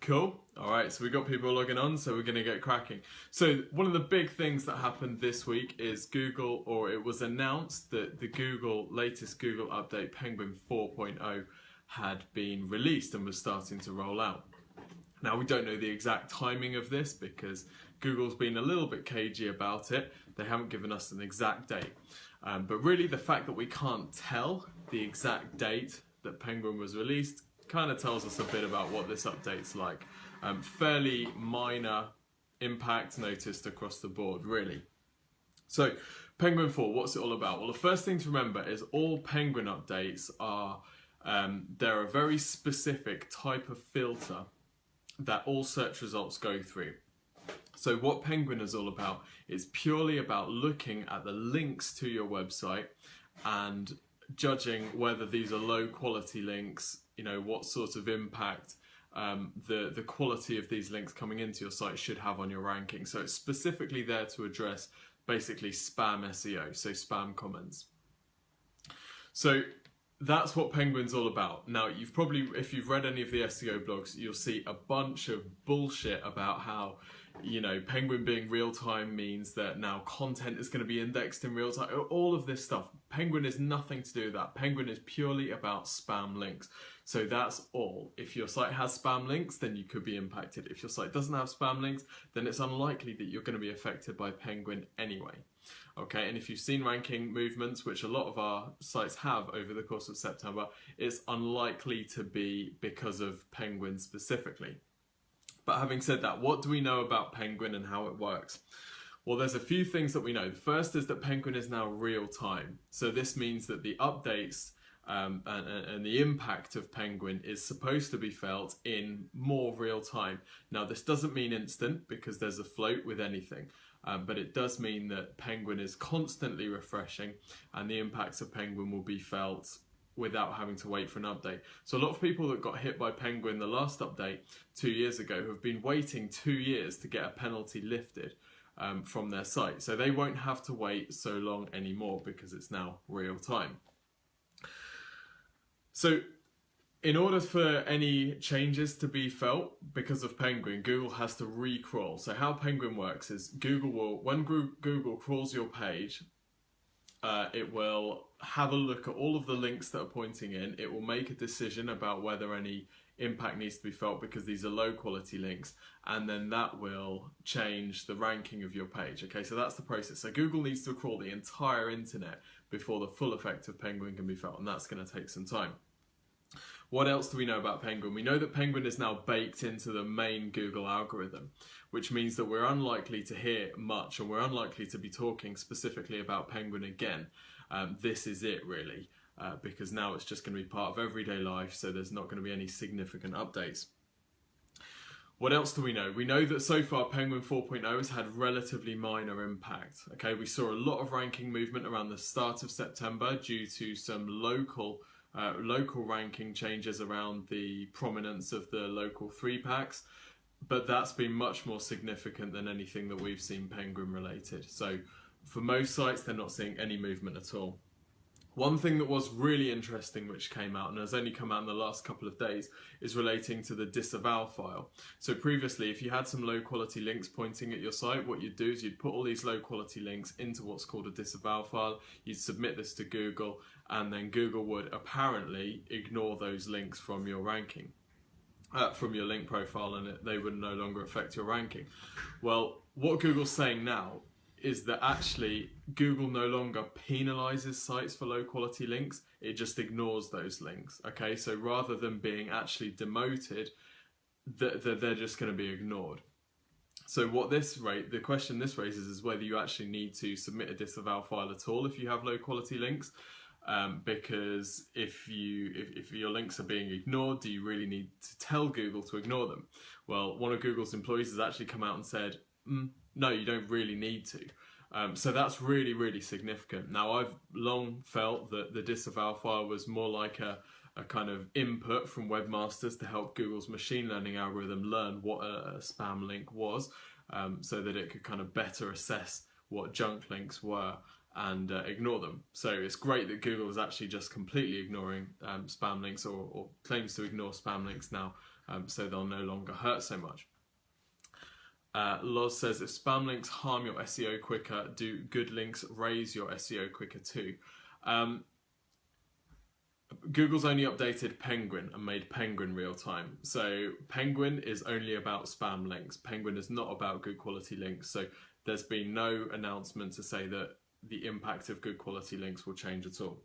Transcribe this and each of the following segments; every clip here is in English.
Cool. All right, so we got people logging on, so we're going to get cracking. So one of the big things that happened this week is Google, or it was announced that the latest Google update, Penguin 4.0, had been released and was starting to roll out. Now, we don't know the exact timing of this because Google's been a little bit cagey about it. They haven't given us an exact date. But really, the fact that we can't tell the exact date that Penguin was released kind of tells us a bit about what this update's like. Fairly minor impact noticed across the board, really. So, Penguin 4, what's it all about? Well, the first thing to remember is all Penguin updates are, they're a very specific type of filter that all search results go through. So what Penguin is all about is purely about looking at the links to your website and judging whether these are low quality links, you know, what sort of impact the quality of these links coming into your site should have on your ranking. So it's specifically there to address basically spam SEO, so spam comments. So that's what Penguin's all about. Now, you've probably, if you've read any of the SEO blogs, you'll see a bunch of bullshit about how, you know, Penguin being real-time means that now content is going to be indexed in real time. All of this stuff. Penguin is nothing to do with that. Penguin is purely about spam links. So that's all. If your site has spam links, then you could be impacted. If your site doesn't have spam links, then it's unlikely that you're going to be affected by Penguin anyway. Okay, and if you've seen ranking movements, which a lot of our sites have over the course of September, it's unlikely to be because of Penguin specifically. But having said that, what do we know about Penguin and how it works? Well, there's a few things that we know. The first is that Penguin is now real time. So this means that the updates and the impact of Penguin is supposed to be felt in more real time. Now, this doesn't mean instant because there's a float with anything. But it does mean that Penguin is constantly refreshing and the impacts of Penguin will be felt without having to wait for an update. So a lot of people that got hit by Penguin the last update 2 years ago have been waiting 2 years to get a penalty lifted from their site. So they won't have to wait so long anymore because it's now real time. So in order for any changes to be felt because of Penguin, Google has to re-crawl. So how Penguin works is Google will, when Google crawls your page, it will have a look at all of the links that are pointing in. It will make a decision about whether any impact needs to be felt because these are low quality links, and then that will change the ranking of your page. Okay, so that's the process. So Google needs to crawl the entire internet before the full effect of Penguin can be felt, and that's going to take some time. What else do we know about Penguin? We know that Penguin is now baked into the main Google algorithm, which means that we're unlikely to hear much, and we're unlikely to be talking specifically about Penguin again. This is it really, because now it's just going to be part of everyday life, so there's not going to be any significant updates. What else do we know? We know that so far Penguin 4.0 has had relatively minor impact. Okay, we saw a lot of ranking movement around the start of September due to some local ranking changes around the prominence of the local 3-packs, but that's been much more significant than anything that we've seen Penguin related. So for most sites, they're not seeing any movement at all. One thing that was really interesting which came out, and has only come out in the last couple of days, is relating to the Disavow file. So previously, if you had some low quality links pointing at your site, what you'd do is you'd put all these low quality links into what's called a Disavow file, you'd submit this to Google, and then Google would apparently ignore those links from your ranking, from your link profile, and they would no longer affect your ranking. Well, what Google's saying now is that actually Google no longer penalizes sites for low quality links, it just ignores those links. Okay, so rather than being actually demoted, they're just going to be ignored. So the question this raises is whether you actually need to submit a Disavow file at all if you have low quality links, because if your links are being ignored, do you really need to tell Google to ignore them? Well, one of Google's employees has actually come out and said, no, you don't really need to. So that's really, really significant. Now, I've long felt that the Disavow file was more like a kind of input from webmasters to help Google's machine learning algorithm learn what a spam link was, so that it could kind of better assess what junk links were and ignore them. So it's great that Google is actually just completely ignoring spam links, or claims to ignore spam links now so they'll no longer hurt so much. Loz says, if spam links harm your SEO quicker, do good links raise your SEO quicker too? Google's only updated Penguin and made Penguin real time. So Penguin is only about spam links. Penguin is not about good quality links. So there's been no announcement to say that the impact of good quality links will change at all.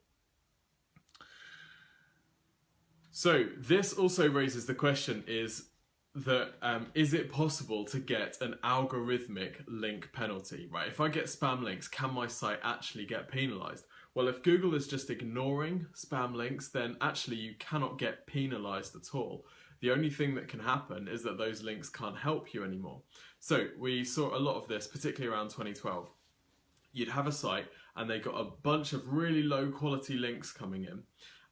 So this also raises the question is it possible to get an algorithmic link penalty, right? If I get spam links, can my site actually get penalized? Well, if Google is just ignoring spam links, then actually you cannot get penalized at all. The only thing that can happen is that those links can't help you anymore. So we saw a lot of this, particularly around 2012. You'd have a site and they got a bunch of really low quality links coming in,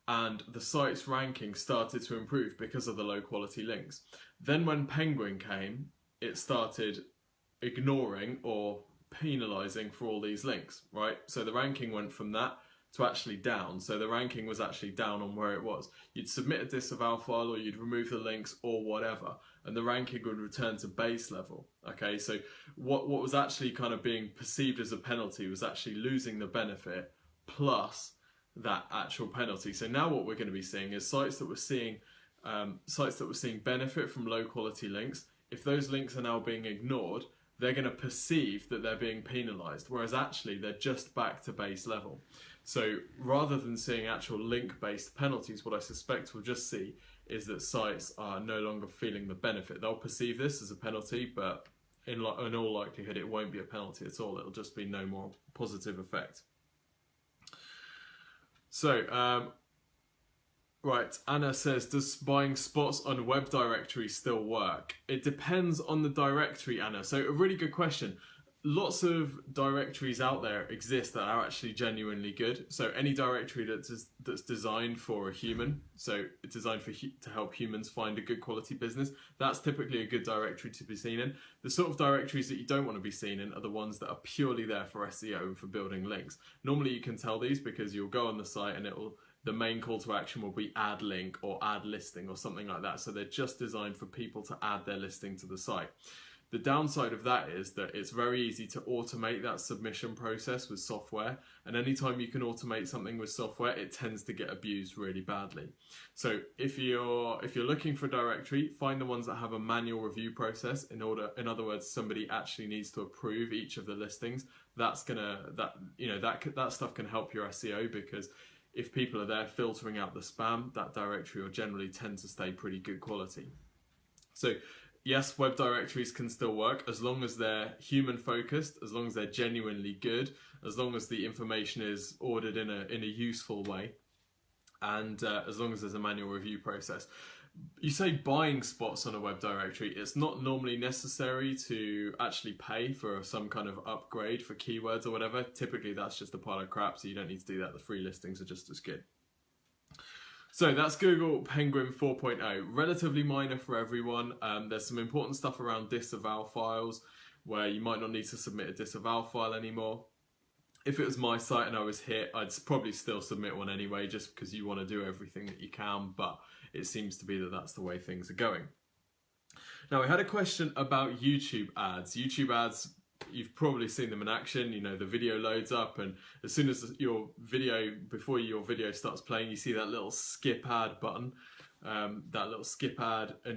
and the site's ranking started to improve because of the low quality links. Then when Penguin came, it started ignoring or penalizing for all these links, right? So the ranking went from that to actually down. So the ranking was actually down on where it was. You'd submit a disavow file or you'd remove the links or whatever, and the ranking would return to base level. Okay, so what was actually kind of being perceived as a penalty was actually losing the benefit plus that actual penalty. So now what we're going to be seeing is sites that were seeing benefit from low quality links. If those links are now being ignored, they're going to perceive that they're being penalized, whereas actually they're just back to base level. So rather than seeing actual link-based penalties, what I suspect we'll just see is that sites are no longer feeling the benefit. They'll perceive this as a penalty, but in all likelihood it won't be a penalty at all. It'll just be no more positive effect. So, right, Anna says, does buying spots on web directory still work? It depends on the directory, Anna. So a really good question. Lots of directories out there exist that are actually genuinely good. So any directory that's designed for a human, so it's designed to help humans find a good quality business, that's typically a good directory to be seen in. The sort of directories that you don't want to be seen in are the ones that are purely there for SEO and for building links. Normally you can tell these because you'll go on the site and the main call to action will be add link or add listing or something like that. So they're just designed for people to add their listing to the site. The downside of that is that it's very easy to automate that submission process with software, and anytime you can automate something with software, it tends to get abused really badly. So if you're looking for a directory, find the ones that have a manual review process. In other words, somebody actually needs to approve each of the listings. That stuff can help your SEO, because if people are there filtering out the spam, that directory will generally tend to stay pretty good quality. So yes, web directories can still work as long as they're human focused, as long as they're genuinely good, as long as the information is ordered in a useful way, and as long as there's a manual review process. You say buying spots on a web directory, it's not normally necessary to actually pay for some kind of upgrade for keywords or whatever. Typically that's just a pile of crap, so you don't need to do that. The free listings are just as good. So that's Google Penguin 4.0, relatively minor for everyone. There's some important stuff around disavow files where you might not need to submit a disavow file anymore. If it was my site and I was hit, I'd probably still submit one anyway, just because you want to do everything that you can, but it seems to be that that's the way things are going. Now, we had a question about YouTube ads. YouTube ads, you've probably seen them in action. You know, the video loads up, and as soon as before your video starts playing, you see that little skip ad button, and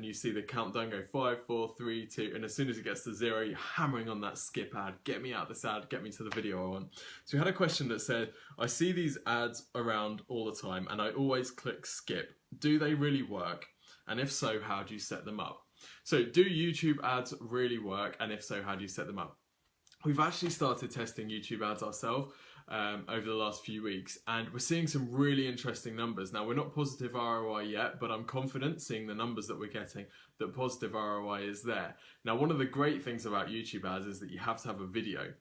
you see the countdown go 5, 4, 3, 2, and as soon as it gets to 0, you're hammering on that skip ad. Get me out of this ad, get me to the video I want. So we had a question that said, I see these ads around all the time and I always click skip. Do they really work? And if so, how do you set them up? So do YouTube ads really work? And if so, how do you set them up? We've actually started testing YouTube ads ourselves over the last few weeks, and we're seeing some really interesting numbers. Now, we're not positive ROI yet, but I'm confident, seeing the numbers that we're getting, that positive ROI is there. Now, one of the great things about YouTube ads is that you have to have a video,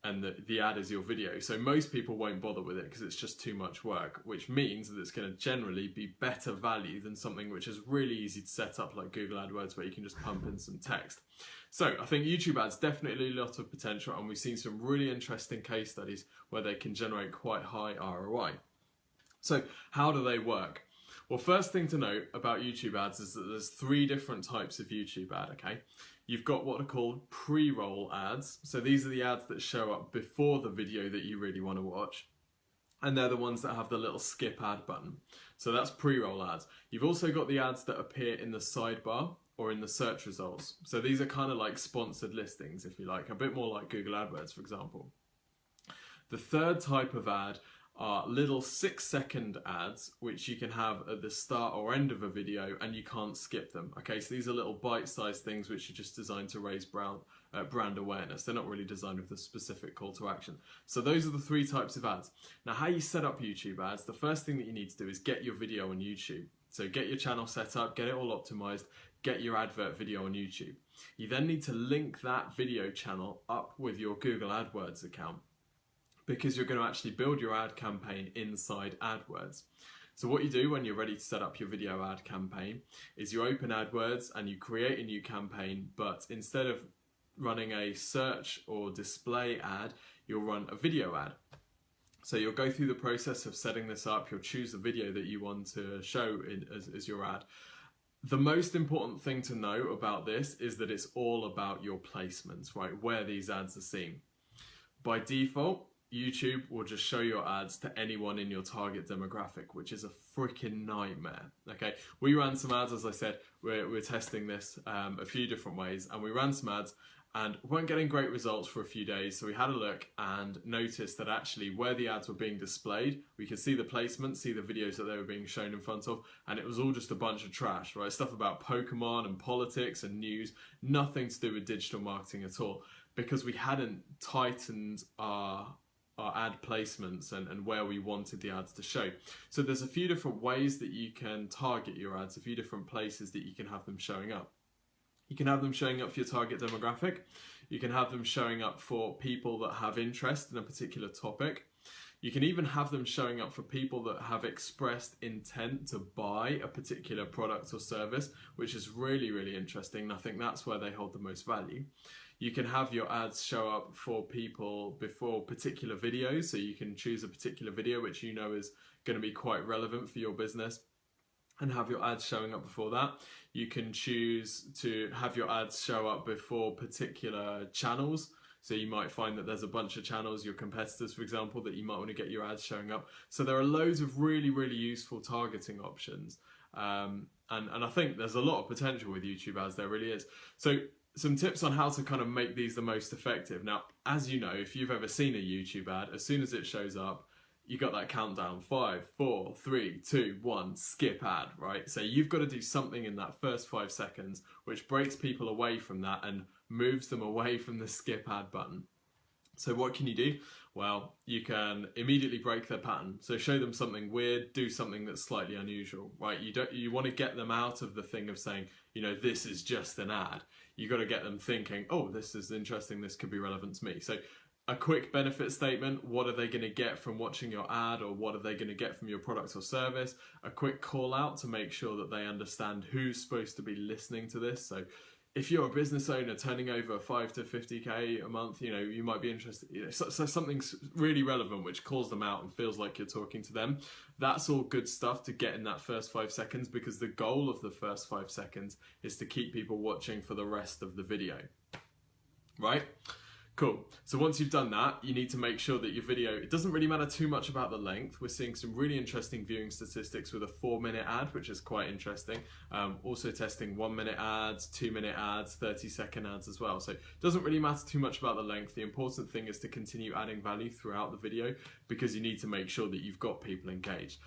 and the ad is your video. So most people won't bother with it because it's just too much work, which means that it's going to generally be better value than something which is really easy to set up like Google AdWords, where you can just pump in some text. So I think YouTube ads definitely a lot of potential, and we've seen some really interesting case studies where they can generate quite high ROI. So how do they work? Well, first thing to note about YouTube ads is that there's 3 different types of YouTube ad, okay? You've got what are called pre-roll ads. So these are the ads that show up before the video that you really want to watch. And they're the ones that have the little skip ad button. So that's pre-roll ads. You've also got the ads that appear in the sidebar or in the search results. So these are kind of like sponsored listings, if you like, a bit more like Google AdWords, for example. The third type of ad are little 6-second ads, which you can have at the start or end of a video and you can't skip them. Okay, so these are little bite-sized things which are just designed to raise brand awareness. They're not really designed with a specific call to action. So those are the 3 types of ads. Now, how you set up YouTube ads, the first thing that you need to do is get your video on YouTube. So get your channel set up, get it all optimized, get your advert video on YouTube. You then need to link that video channel up with your Google AdWords account, because you're going to actually build your ad campaign inside AdWords. So what you do when you're ready to set up your video ad campaign is you open AdWords and you create a new campaign, but instead of running a search or display ad, you'll run a video ad. So you'll go through the process of setting this up, you'll choose the video that you want to show as your ad. The most important thing to know about this is that it's all about your placements, right? Where these ads are seen. By default, YouTube will just show your ads to anyone in your target demographic, which is a freaking nightmare. Okay, we ran some ads, as I said, we're testing this a few different ways, and we ran some ads and weren't getting great results for a few days. So we had a look and noticed that actually where the ads were being displayed, we could see the placement, see the videos that they were being shown in front of, and it was all just a bunch of trash, right? Stuff about Pokemon and politics and news, nothing to do with digital marketing at all, because we hadn't tightened our ad placements and where we wanted the ads to show. So there's a few different ways that you can target your ads, a few different places that you can have them showing up. You can have them showing up for your target demographic. You can have them showing up for people that have interest in a particular topic. You can even have them showing up for people that have expressed intent to buy a particular product or service, which is really, really interesting. And I think that's where they hold the most value. You can have your ads show up for people before particular videos. So you can choose a particular video which you know is going to be quite relevant for your business and have your ads showing up before that. You can choose to have your ads show up before particular channels. So you might find that there's a bunch of channels, your competitors, for example, that you might want to get your ads showing up. So there are loads of really, really useful targeting options. And I think there's a lot of potential with YouTube ads, there really is. So some tips on how to kind of make these the most effective. Now, as you know, if you've ever seen a YouTube ad, as soon as it shows up, you got that countdown, 5, 4, 3, 2, 1, skip ad, right? So you've got to do something in that first 5 seconds which breaks people away from that and moves them away from the skip ad button. So what can you do? Well, you can immediately break their pattern. So show them something weird, do something that's slightly unusual, right? You want to get them out of the thing of saying, you know, this is just an ad. You got to get them thinking, oh, this is interesting, this could be relevant to me. So a quick benefit statement, what are they going to get from watching your ad, or what are they going to get from your product or service? A quick call out to make sure that they understand who's supposed to be listening to this. So if you're a business owner turning over 5 to 50K a month, you know, you might be interested, you know, so something's really relevant which calls them out and feels like you're talking to them. That's all good stuff to get in that first 5 seconds, because the goal of the first 5 seconds is to keep people watching for the rest of the video, right? Cool. So once you've done that, you need to make sure that your video, it doesn't really matter too much about the length. We're seeing some really interesting viewing statistics with a 4-minute ad, which is quite interesting. Also testing 1-minute ads, 2-minute ads, 30-second ads as well. So it doesn't really matter too much about the length. The important thing is to continue adding value throughout the video, because you need to make sure that you've got people engaged.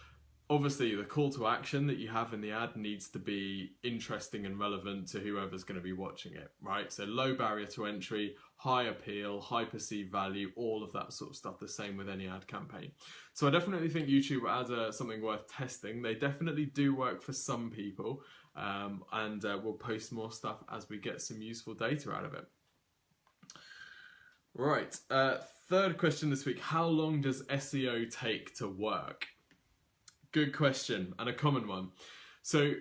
Obviously, the call to action that you have in the ad needs to be interesting and relevant to whoever's going to be watching it, right? So low barrier to entry, high appeal, high perceived value, all of that sort of stuff, the same with any ad campaign. So I definitely think YouTube ads are something worth testing. They definitely do work for some people, and we'll post more stuff as we get some useful data out of it. Right, third question this week, how long does SEO take to work? Good question, and a common one. So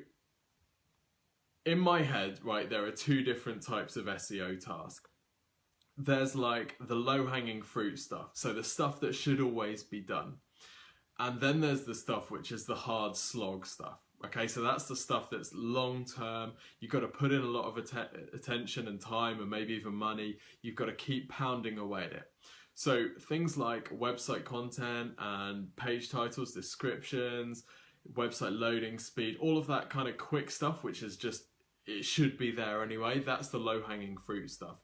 in my head, right, there are 2 different types of SEO task. There's like the low-hanging fruit stuff, so the stuff that should always be done. And then there's the stuff which is the hard slog stuff, Okay, so that's the stuff that's long term. You've got to put in a lot of attention and time and maybe even money. You've got to keep pounding away at it. So things like website content and page titles, descriptions, website loading speed, all of that kind of quick stuff, which is just, it should be there anyway. That's the low-hanging fruit stuff.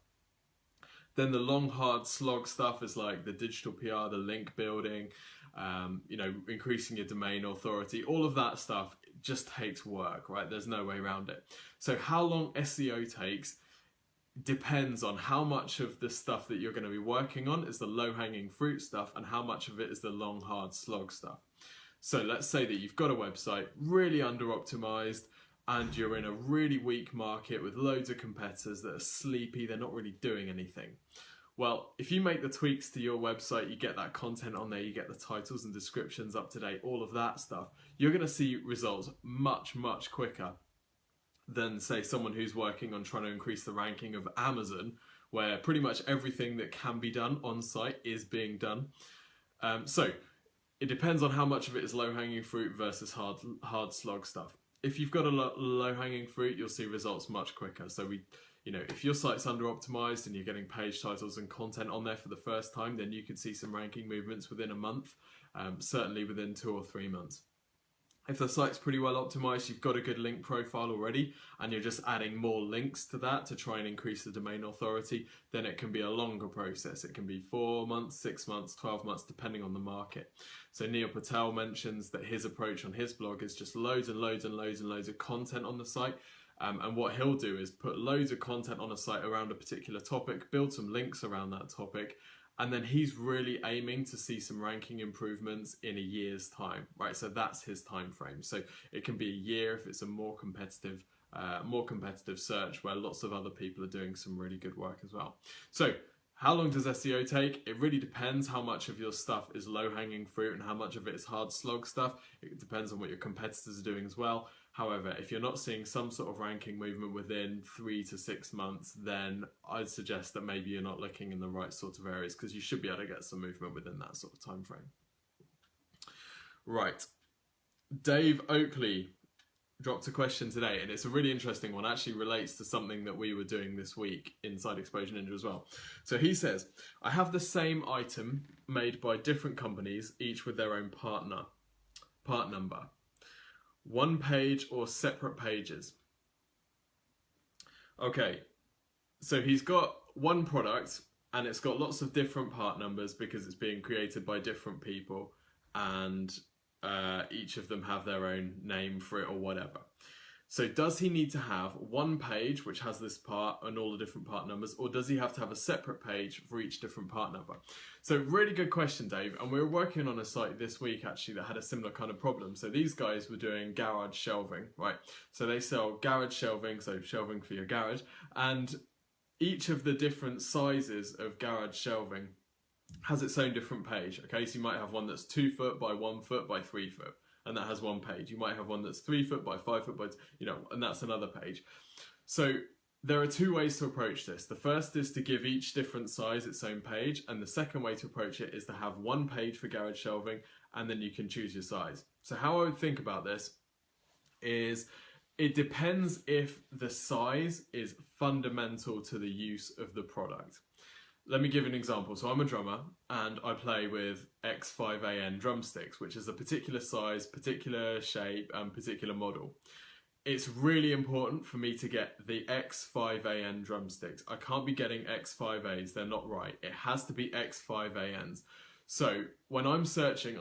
Then the long, hard slog stuff is like the digital PR, the link building, you know, increasing your domain authority. All of that stuff just takes work, right? There's no way around it. So how long SEO takes depends on how much of the stuff that you're going to be working on is the low-hanging fruit stuff and how much of it is the long, hard slog stuff. So let's say that you've got a website really under-optimized and you're in a really weak market with loads of competitors that are sleepy, they're not really doing anything. Well, if you make the tweaks to your website, you get that content on there, you get the titles and descriptions up to date, all of that stuff, you're going to see results much, much quicker than, say, someone who's working on trying to increase the ranking of Amazon, where pretty much everything that can be done on site is being done. So it depends on how much of it is low-hanging fruit versus hard slog stuff. If you've got a low-hanging fruit, you'll see results much quicker. So you know, if your site's under-optimized and you're getting page titles and content on there for the first time, then you could see some ranking movements within a month, certainly within 2 or 3 months. If the site's pretty well optimized, you've got a good link profile already, and you're just adding more links to that to try and increase the domain authority, then it can be a longer process. It can be 4 months, 6 months, 12 months, depending on the market. So Neil Patel mentions that his approach on his blog is just loads and loads and loads and loads of content on the site. And what he'll do is put loads of content on a site around a particular topic, build some links around that topic, and then he's really aiming to see some ranking improvements in a year's time, right? So that's his time frame. So it can be a year if it's a more competitive search where lots of other people are doing some really good work as well. So how long does SEO take? It really depends how much of your stuff is low-hanging fruit and how much of it is hard slog stuff. It depends on what your competitors are doing as well. However, if you're not seeing some sort of ranking movement within 3 to 6 months, then I'd suggest that maybe you're not looking in the right sort of areas, because you should be able to get some movement within that sort of time frame. Right. Dave Oakley dropped a question today, and it's a really interesting one. Actually relates to something that we were doing this week inside Exposure Ninja as well. So he says, I have the same item made by different companies, each with their own part number. One page or separate pages. Okay, so he's got one product and it's got lots of different part numbers because it's being created by different people, and each of them have their own name for it or whatever. So does he need to have one page which has this part and all the different part numbers, or does he have to have a separate page for each different part number? So really good question, Dave. And we were working on a site this week actually that had a similar kind of problem. So these guys were doing garage shelving, right? So they sell garage shelving, so shelving for your garage, and each of the different sizes of garage shelving has its own different page. Okay, so you might have one that's 2 foot by 1 foot by 3 foot, and that has one page. You might have one that's 3 foot by 5 foot by, you know, and that's another page. So there are two ways to approach this. The first is to give each different size its own page, and the second way to approach it is to have one page for garage shelving, and then you can choose your size. So how I would think about this is it depends if the size is fundamental to the use of the product. Let me give an example. So I'm a drummer and I play with X5AN drumsticks, which is a particular size, particular shape, and particular model. It's really important for me to get the X5AN drumsticks. I can't be getting X5As, they're not right. It has to be X5ANs. So when I'm searching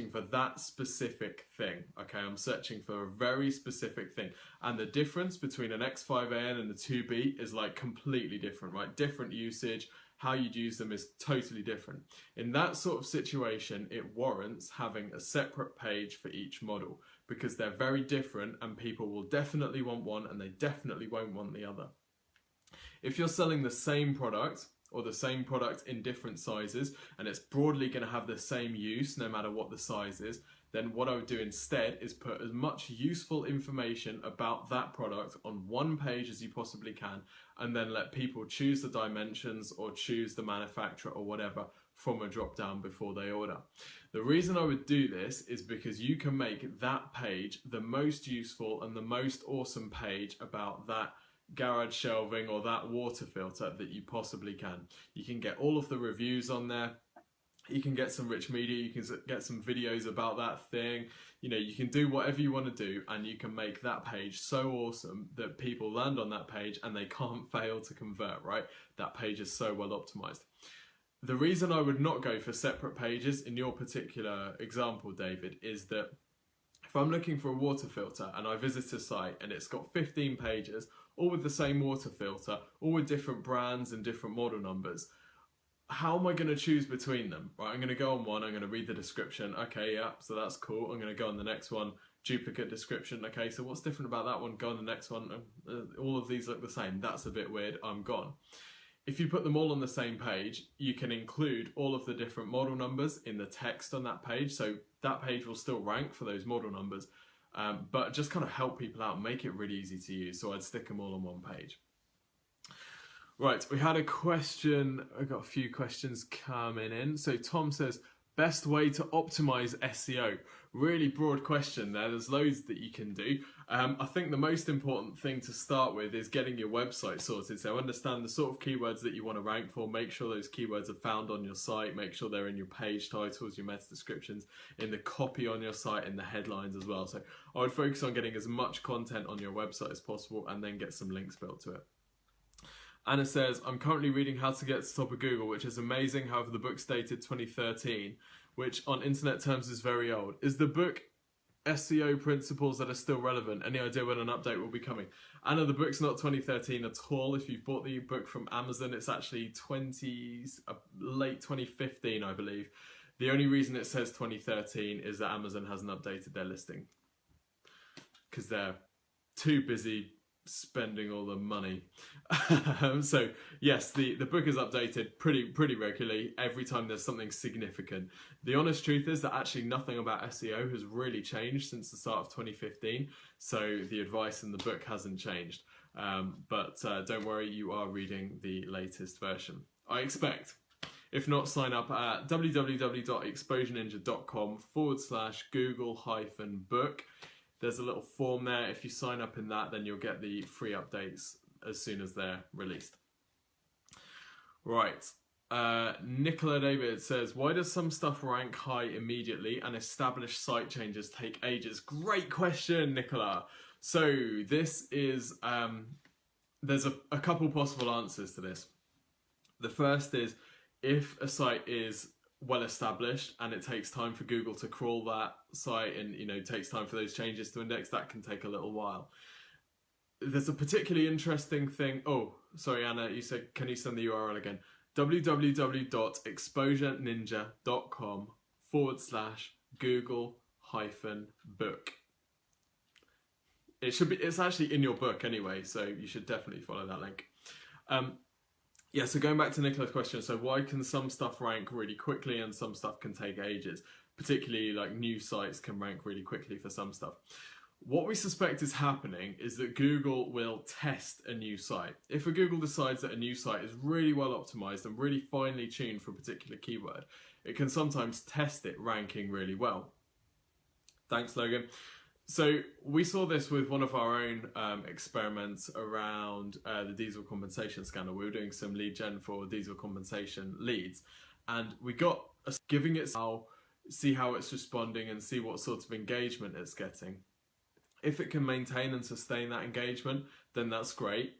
for that specific thing, okay? I'm searching for a very specific thing. And the difference between an X5AN and a 2B is like completely different, right? Different usage, how you'd use them is totally different. In that sort of situation, it warrants having a separate page for each model because they're very different and people will definitely want one and they definitely won't want the other. If you're selling the same product or the same product in different sizes and it's broadly going to have the same use no matter what the size is, then what I would do instead is put as much useful information about that product on one page as you possibly can, and then let people choose the dimensions or choose the manufacturer or whatever from a drop down before they order. The reason I would do this is because you can make that page the most useful and the most awesome page about that garage shelving or that water filter that you possibly can. You can get all of the reviews on there. You can get some rich media, you can get some videos about that thing. You know, you can do whatever you want to do, and you can make that page so awesome that people land on that page and they can't fail to convert, right? That page is so well optimized. The reason I would not go for separate pages in your particular example, David, is that if I'm looking for a water filter and I visit a site and it's got 15 pages, all with the same water filter, all with different brands and different model numbers, how am I going to choose between them? Right, I'm going to go on one, I'm going to read the description. Okay, yeah, so that's cool. I'm going to go on the next one, duplicate description. Okay, so what's different about that one? Go on the next one. All of these look the same. That's a bit weird. I'm gone. If you put them all on the same page, you can include all of the different model numbers in the text on that page. So that page will still rank for those model numbers, but just kind of help people out, make it really easy to use. So I'd stick them all on one page. Right, we had a question, I got a few questions coming in. So Tom says, best way to optimize SEO? Really broad question there, there's loads that you can do. I think the most important thing to start with is getting your website sorted. So understand the sort of keywords that you want to rank for, make sure those keywords are found on your site, make sure they're in your page titles, your meta descriptions, in the copy on your site, in the headlines as well. So I would focus on getting as much content on your website as possible and then get some links built to it. Anna says, I'm currently reading How to Get to the Top of Google, which is amazing. However, the book's dated 2013, which on internet terms is very old. Is the book SEO principles that are still relevant? Any idea when an update will be coming? Anna, the book's not 2013 at all. If you've bought the book from Amazon, it's actually late 2015, I believe. The only reason it says 2013 is that Amazon hasn't updated their listing because they're too busy spending all the money. So yes, the book is updated pretty regularly every time there's something significant. The honest truth is that actually nothing about SEO has really changed since the start of 2015, so the advice in the book hasn't changed, but don't worry, you are reading the latest version, I expect. If not, sign up at www.exposureninja.com/Google-book. There's a little form there. If you sign up in that, then you'll get the free updates as soon as they're released. Right. Nicola David says, why does some stuff rank high immediately and established site changes take ages? Great question, Nicola. So this is, there's a couple possible answers to this. The first is, if a site is well established and it takes time for Google to crawl that site and it takes time for those changes to index, that can take a little while. There's a particularly interesting thing. Oh, sorry, Anna, you said, can you send the URL again? www.exposureninja.com/Google-book. It's actually in your book anyway, so you should definitely follow that link. Yeah, so going back to Nicola's question, so why can some stuff rank really quickly and some stuff can take ages? Particularly like new sites can rank really quickly for some stuff. What we suspect is happening is that Google will test a new site. If Google decides that a new site is really well optimized and really finely tuned for a particular keyword, it can sometimes test it ranking really well. Thanks, Logan. So we saw this with one of our own experiments around the diesel compensation scanner. We were doing some lead gen for diesel compensation leads, and we got giving it see how it's responding and see what sort of engagement it's getting. If it can maintain and sustain that engagement, then that's great.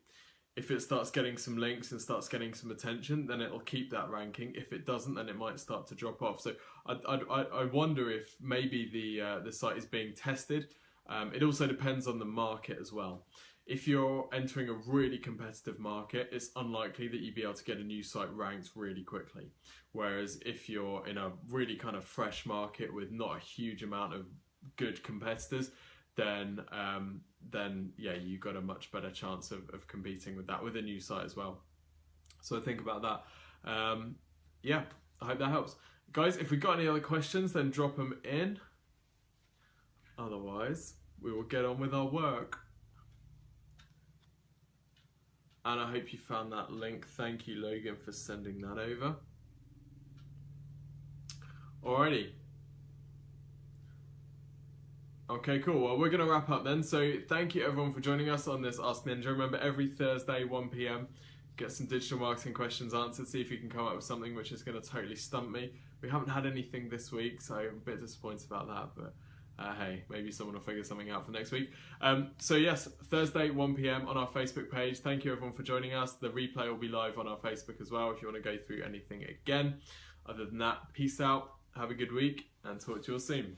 If it starts getting some links and starts getting some attention, then it'll keep that ranking. If it doesn't, then it might start to drop off. So I wonder if maybe the site is being tested. It also depends on the market as well. If you're entering a really competitive market, it's unlikely that you'd be able to get a new site ranked really quickly. Whereas if you're in a really kind of fresh market with not a huge amount of good competitors, then yeah, you've got a much better chance of competing with that with a new site as well. So think about that. Yeah, I hope that helps. Guys, if we've got any other questions, then drop them in. Otherwise, we will get on with our work. And I hope you found that link. Thank you, Logan, for sending that over. Alrighty. Okay, cool. Well, we're going to wrap up then. So thank you everyone for joining us on this Ask Ninja. Remember, every Thursday, 1 p.m, get some digital marketing questions answered. See if you can come up with something which is going to totally stump me. We haven't had anything this week, so I'm a bit disappointed about that, but hey, maybe someone will figure something out for next week. So yes, Thursday, 1 p.m. on our Facebook page. Thank you everyone for joining us. The replay will be live on our Facebook as well if you want to go through anything again. Other than that, peace out, have a good week, and talk to you all soon.